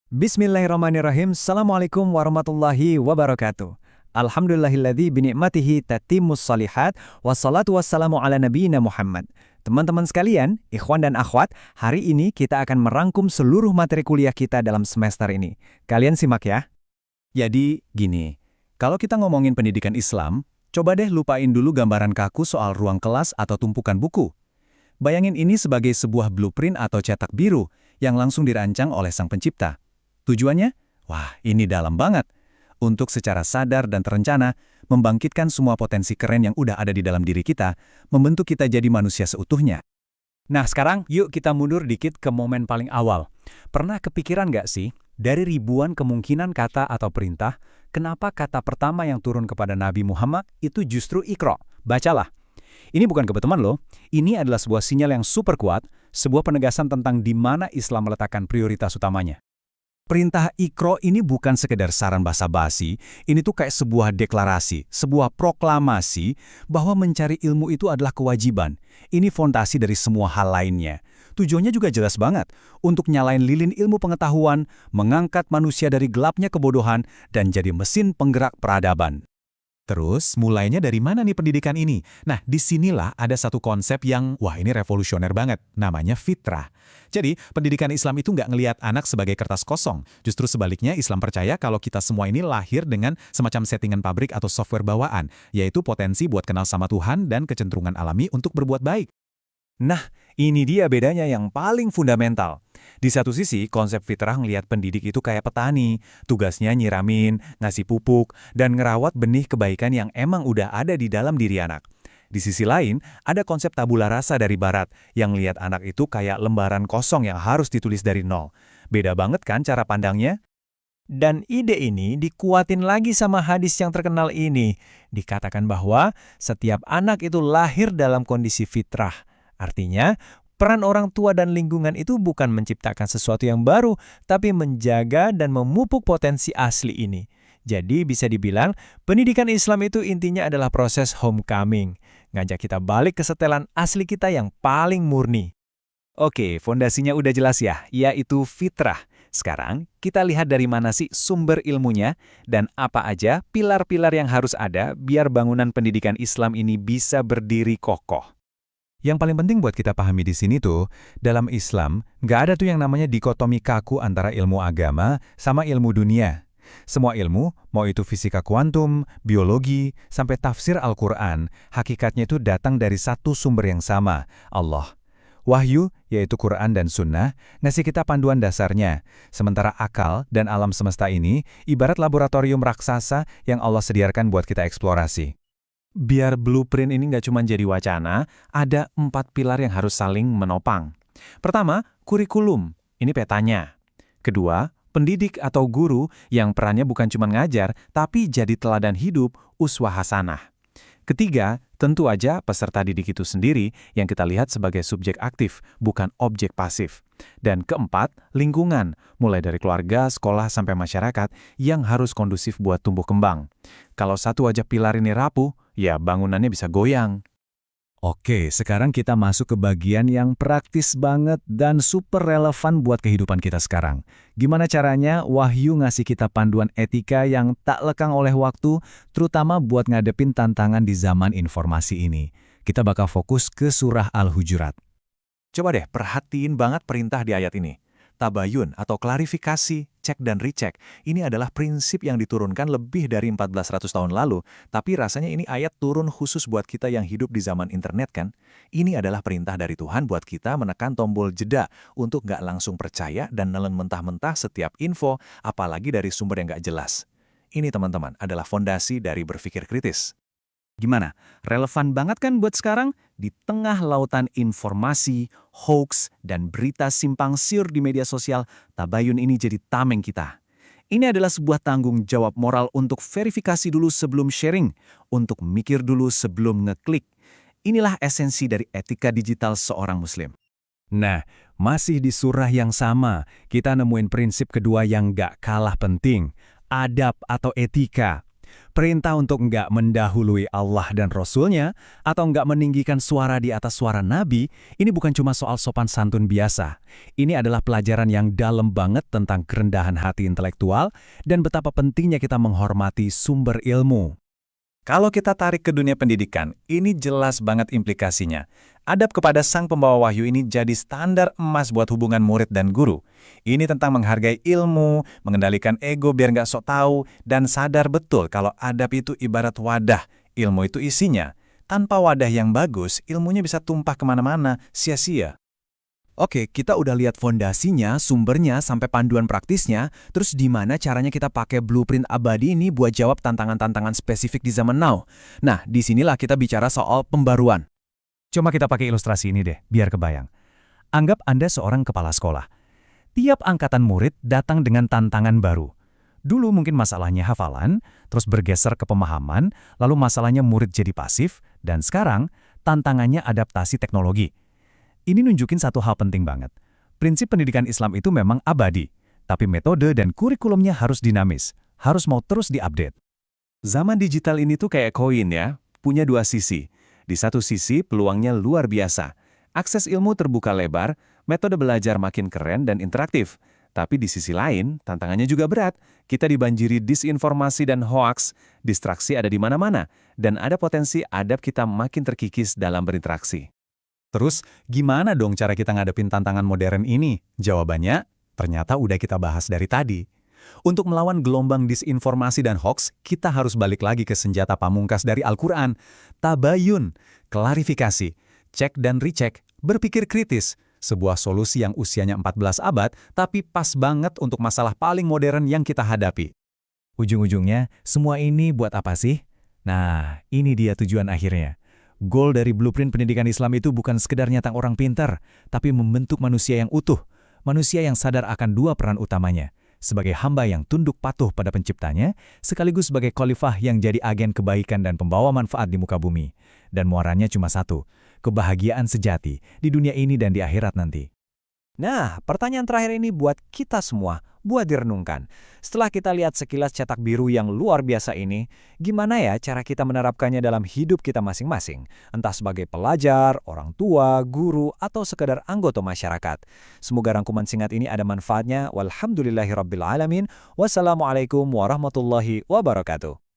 Bismillahirrahmanirrahim. Assalamualaikum warahmatullahi wabarakatuh. Alhamdulillahilladzi binikmatihi tatimmus shalihat, wassalatu wassalamu ala nabiyyina Muhammad. Teman-teman sekalian, ikhwan dan akhwat, hari ini kita akan merangkum seluruh materi kuliah kita dalam semester ini. Kalian simak ya. Jadi, gini, kalau kita ngomongin pendidikan Islam, coba deh lupain dulu gambaran kaku soal ruang kelas atau tumpukan buku. Bayangin ini sebagai sebuah blueprint atau cetak biru yang langsung dirancang oleh Sang Pencipta. Tujuannya? Wah, ini dalam banget. Untuk secara sadar dan terencana, membangkitkan semua potensi keren yang udah ada di dalam diri kita, membentuk kita jadi manusia seutuhnya. Nah, sekarang yuk kita mundur dikit ke momen paling awal. Pernah kepikiran nggak sih, dari ribuan kemungkinan kata atau perintah, kenapa kata pertama yang turun kepada Nabi Muhammad itu justru Iqra, bacalah. Ini bukan kebetulan loh, ini adalah sebuah sinyal yang super kuat, sebuah penegasan tentang di mana Islam meletakkan prioritas utamanya. Perintah Iqra ini bukan sekedar saran basa-basi, ini tuh kayak sebuah deklarasi, sebuah proklamasi bahwa mencari ilmu itu adalah kewajiban. Ini fondasi dari semua hal lainnya. Tujuannya juga jelas banget, untuk nyalain lilin ilmu pengetahuan, mengangkat manusia dari gelapnya kebodohan, dan jadi mesin penggerak peradaban. Terus, mulainya dari mana nih pendidikan ini? Nah, disinilah ada satu konsep yang, wah ini revolusioner banget, namanya fitrah. Jadi, pendidikan Islam itu nggak ngelihat anak sebagai kertas kosong. Justru sebaliknya, Islam percaya kalau kita semua ini lahir dengan semacam settingan pabrik atau software bawaan, yaitu potensi buat kenal sama Tuhan dan kecenderungan alami untuk berbuat baik. Nah, ini dia bedanya yang paling fundamental. Di satu sisi, konsep fitrah ngelihat pendidik itu kayak petani, tugasnya nyiramin, ngasih pupuk, dan ngerawat benih kebaikan yang emang udah ada di dalam diri anak. Di sisi lain, ada konsep tabula rasa dari barat, yang ngelihat anak itu kayak lembaran kosong yang harus ditulis dari nol. Beda banget kan cara pandangnya? Dan ide ini dikuatin lagi sama hadis yang terkenal ini. Dikatakan bahwa setiap anak itu lahir dalam kondisi fitrah. Artinya, peran orang tua dan lingkungan itu bukan menciptakan sesuatu yang baru, tapi menjaga dan memupuk potensi asli ini. Jadi bisa dibilang, pendidikan Islam itu intinya adalah proses homecoming, ngajak kita balik ke setelan asli kita yang paling murni. Oke, fondasinya udah jelas ya, yaitu fitrah. Sekarang, kita lihat dari mana sih sumber ilmunya, dan apa aja pilar-pilar yang harus ada biar bangunan pendidikan Islam ini bisa berdiri kokoh. Yang paling penting buat kita pahami di sini tuh, dalam Islam, nggak ada tuh yang namanya dikotomi kaku antara ilmu agama sama ilmu dunia. Semua ilmu, mau itu fisika kuantum, biologi, sampai tafsir Al-Quran, hakikatnya itu datang dari satu sumber yang sama, Allah. Wahyu, yaitu Quran dan Sunnah, ngasih kita panduan dasarnya. Sementara akal dan alam semesta ini, ibarat laboratorium raksasa yang Allah sediakan buat kita eksplorasi. Biar blueprint ini nggak cuma jadi wacana, ada 4 pilar yang harus saling menopang. Pertama, kurikulum. Ini petanya. Kedua, pendidik atau guru yang perannya bukan cuma ngajar, tapi jadi teladan hidup, uswah hasanah. Ketiga, tentu aja peserta didik itu sendiri yang kita lihat sebagai subjek aktif, bukan objek pasif. Dan keempat, lingkungan, mulai dari keluarga, sekolah, sampai masyarakat yang harus kondusif buat tumbuh kembang. Kalau satu aja pilar ini rapuh, ya bangunannya bisa goyang. Oke, sekarang kita masuk ke bagian yang praktis banget dan super relevan buat kehidupan kita sekarang. Gimana caranya Wahyu ngasih kita panduan etika yang tak lekang oleh waktu, terutama buat ngadepin tantangan di zaman informasi ini. Kita bakal fokus ke surah Al-Hujurat. Coba deh perhatiin banget perintah di ayat ini. Tabayun atau klarifikasi, cek dan recheck, ini adalah prinsip yang diturunkan lebih dari 1400 tahun lalu, tapi rasanya ini ayat turun khusus buat kita yang hidup di zaman internet kan? Ini adalah perintah dari Tuhan buat kita menekan tombol jeda untuk nggak langsung percaya dan nelen mentah-mentah setiap info, apalagi dari sumber yang nggak jelas. Ini teman-teman adalah fondasi dari berpikir kritis. Gimana? Relevan banget kan buat sekarang? Di tengah lautan informasi, hoax, dan berita simpang siur di media sosial, tabayun ini jadi tameng kita. Ini adalah sebuah tanggung jawab moral untuk verifikasi dulu sebelum sharing, untuk mikir dulu sebelum ngeklik. Inilah esensi dari etika digital seorang muslim. Nah, masih di surah yang sama, kita nemuin prinsip kedua yang gak kalah penting, adab atau etika. Perintah untuk nggak mendahului Allah dan Rasul-Nya atau nggak meninggikan suara di atas suara Nabi, ini bukan cuma soal sopan santun biasa. Ini adalah pelajaran yang dalam banget tentang kerendahan hati intelektual dan betapa pentingnya kita menghormati sumber ilmu. Kalau kita tarik ke dunia pendidikan, ini jelas banget implikasinya. Adab kepada sang pembawa wahyu ini jadi standar emas buat hubungan murid dan guru. Ini tentang menghargai ilmu, mengendalikan ego biar nggak sok tahu, dan sadar betul kalau adab itu ibarat wadah, ilmu itu isinya. Tanpa wadah yang bagus, ilmunya bisa tumpah kemana-mana, sia-sia. Oke, kita udah lihat fondasinya, sumbernya, sampai panduan praktisnya, terus di mana caranya kita pakai blueprint abadi ini buat jawab tantangan-tantangan spesifik di zaman now. Nah, disinilah kita bicara soal pembaruan. Coba kita pakai ilustrasi ini deh, biar kebayang. Anggap Anda seorang kepala sekolah. Tiap angkatan murid datang dengan tantangan baru. Dulu mungkin masalahnya hafalan, terus bergeser ke pemahaman, lalu masalahnya murid jadi pasif, dan sekarang tantangannya adaptasi teknologi. Ini nunjukin satu hal penting banget. Prinsip pendidikan Islam itu memang abadi, tapi metode dan kurikulumnya harus dinamis, harus mau terus diupdate. Zaman digital ini tuh kayak koin ya, punya dua sisi. Di satu sisi peluangnya luar biasa. Akses ilmu terbuka lebar, metode belajar makin keren dan interaktif. Tapi di sisi lain, tantangannya juga berat. Kita dibanjiri disinformasi dan hoaks, distraksi ada di mana-mana, dan ada potensi adab kita makin terkikis dalam berinteraksi. Terus, gimana dong cara kita ngadepin tantangan modern ini? Jawabannya, ternyata udah kita bahas dari tadi. Untuk melawan gelombang disinformasi dan hoax, kita harus balik lagi ke senjata pamungkas dari Al-Quran. Tabayun, klarifikasi, cek dan recheck, berpikir kritis. Sebuah solusi yang usianya 14 abad, tapi pas banget untuk masalah paling modern yang kita hadapi. Ujung-ujungnya, semua ini buat apa sih? Nah, ini dia tujuan akhirnya. Goal dari blueprint pendidikan Islam itu bukan sekedar nyatang orang pintar, tapi membentuk manusia yang utuh, manusia yang sadar akan dua peran utamanya, sebagai hamba yang tunduk patuh pada penciptanya, sekaligus sebagai khalifah yang jadi agen kebaikan dan pembawa manfaat di muka bumi. Dan muaranya cuma satu, kebahagiaan sejati di dunia ini dan di akhirat nanti. Nah, pertanyaan terakhir ini buat kita semua, buat direnungkan. Setelah kita lihat sekilas cetak biru yang luar biasa ini, gimana ya cara kita menerapkannya dalam hidup kita masing-masing? Entah sebagai pelajar, orang tua, guru, atau sekedar anggota masyarakat. Semoga rangkuman singkat ini ada manfaatnya. Walhamdulillahirabbil alamin. Wassalamualaikum warahmatullahi wabarakatuh.